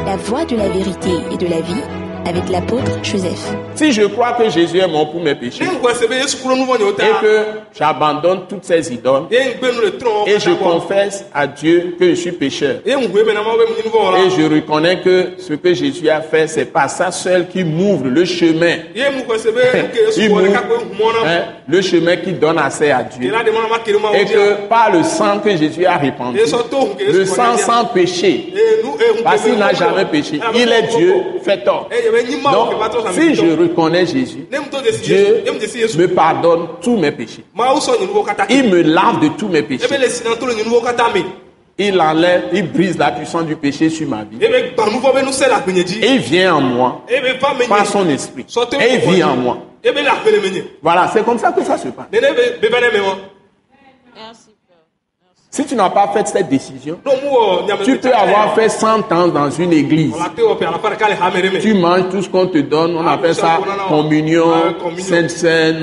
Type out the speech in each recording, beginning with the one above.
La voie de la vérité et de la vie avec l'apôtre Joseph. Si je crois que Jésus est mort pour mes péchés et que j'abandonne toutes ces idoles et je confesse à Dieu que je suis pécheur et je reconnais que ce que Jésus a fait, c'est pas ça seul qui m'ouvre le chemin. Il m'ouvre, le chemin qui donne accès à Dieu. Et que par le sang que Jésus a répandu, le sang sans péché, parce qu'il n'a jamais péché, il est Dieu fait tort. Donc, si je reconnais Jésus, Dieu me pardonne tous mes péchés. Il me lave de tous mes péchés. Il enlève, il brise la puissance du péché sur ma vie. Et il vient en moi par son esprit. Et il vit en moi. Voilà, c'est comme ça que ça se passe. Si tu n'as pas fait cette décision, tu peux avoir fait 100 ans dans une église. Tu manges tout ce qu'on te donne, on appelle ça communion, Sainte Seine,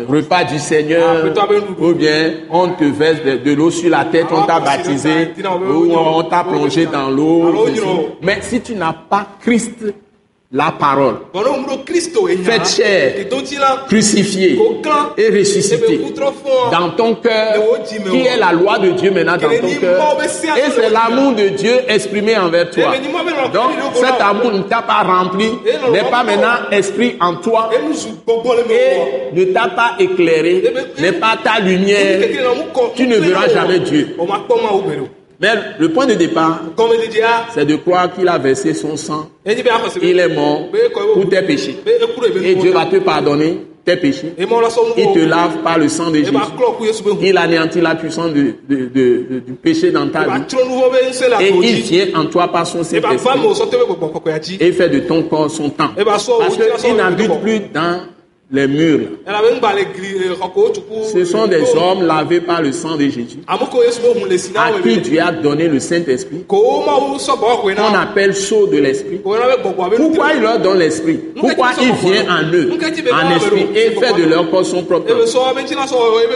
repas du Seigneur, ou bien on te verse de l'eau sur la tête, on t'a baptisé, ou on t'a plongé dans l'eau. Mais si tu n'as pas Christ, la parole, faite chair, crucifiée et ressuscitée dans ton cœur, qui est la loi de Dieu maintenant dans ton cœur, et c'est l'amour de Dieu exprimé envers toi. Donc cet amour ne t'a pas rempli, n'est pas maintenant esprit en toi, et ne t'a pas éclairé, n'est pas ta lumière, tu ne verras jamais Dieu. Mais le point de départ, c'est de croire qu'il a versé son sang. Il est mort pour tes péchés. Et Dieu va te pardonner tes péchés. Il te lave par le sang de Jésus. Il anéantit la puissance du péché dans ta vie. Et il vient en toi par son Saint-Esprit. Et fait de ton corps son temple. Parce qu'il n'habite plus dans les murs. Ce sont des hommes lavés par le sang de Jésus, à qui Dieu a donné le Saint-Esprit, qu'on appelle sceau de l'Esprit. Pourquoi il leur donne l'Esprit? Pourquoi il vient en eux, en esprit, et fait de leur corps son propre?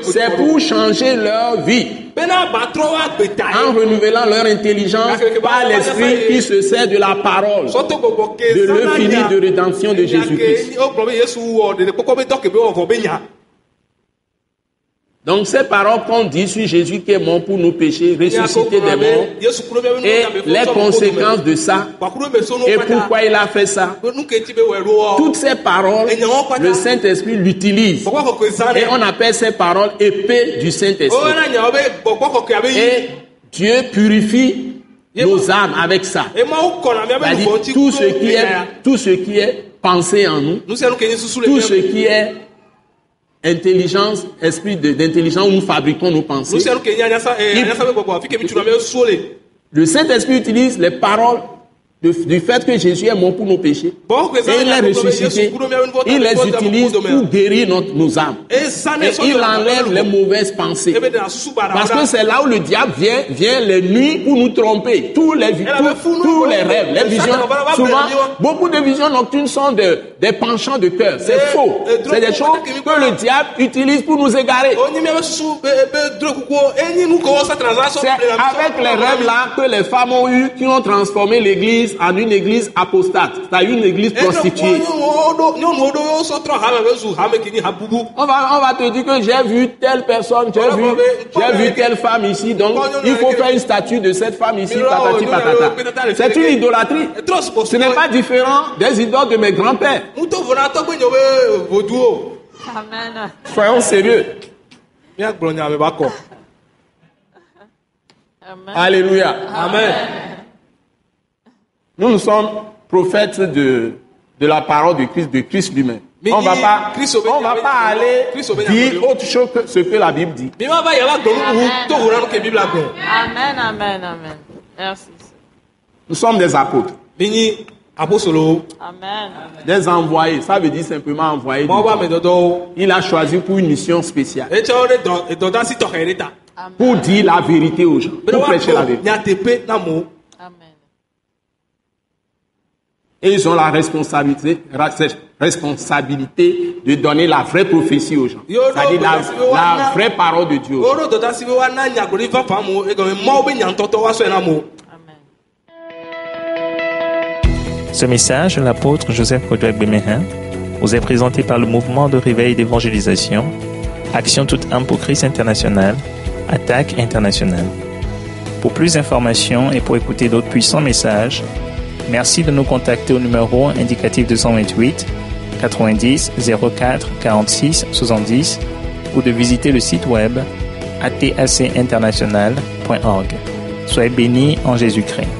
C'est pour changer leur vie, en renouvelant leur intelligence par l'Esprit qui se sert de la parole, de l'œuvre finie de rédemption de Jésus-Christ. Donc ces paroles qu'on dit sur Jésus qui est mort pour nos péchés, ressuscité des morts, et les conséquences de ça, et pourquoi il a fait ça, toutes ces paroles, le Saint-Esprit l'utilise, et on appelle ces paroles épée du Saint-Esprit. Et Dieu purifie nos âmes avec ça. C'est-à-dire tout ce qui est pensé en nous, tout ce qui est intelligence, esprit d'intelligence où nous fabriquons nos pensées. Le Saint-Esprit utilise les paroles du fait que Jésus est mort pour nos péchés et il est ressuscité. Il les utilise pour guérir nos âmes. Et il enlève les mauvaises pensées. Parce que c'est là où le diable vient les nuits pour nous tromper. Tous les rêves, les visions. Souvent, beaucoup de visions nocturnes sont des penchants de cœur. C'est faux. C'est des choses que le diable utilise pour nous égarer. C'est avec les rêves là que les femmes ont eu, qui ont transformé l'église en une église apostate, c'est-à-dire une église prostituée. On va te dire que j'ai vu telle personne, j'ai vu telle femme ici, donc il faut faire une statue de cette femme ici, patati patata. C'est une idolâtrie. Ce n'est pas différent des idoles de mes grands-pères. Amen. Soyons sérieux. Alléluia. Amen. Nous sommes prophètes de la parole de Christ lui-même. On va pas aller dire autre chose que ce que la Bible dit. Amen, amen, amen. Merci. Nous sommes des apôtres. Amen. Des envoyés. Ça veut dire simplement envoyés. Il a choisi pour une mission spéciale. Pour dire la vérité aux gens. Pour prêcher la vérité. Amen. Et ils ont la responsabilité de donner la vraie prophétie aux gens. C'est-à-dire la vraie parole de Dieu. Amen. Ce message, l'apôtre Joseph Kodouak Bemehin, vous est présenté par le mouvement de réveil d'évangélisation, Action toute âme pour Christ international, Attaque internationale. Pour plus d'informations et pour écouter d'autres puissants messages, merci de nous contacter au numéro indicatif 228 90 04 46 70 ou de visiter le site web atacinternational.org. Soyez bénis en Jésus-Christ.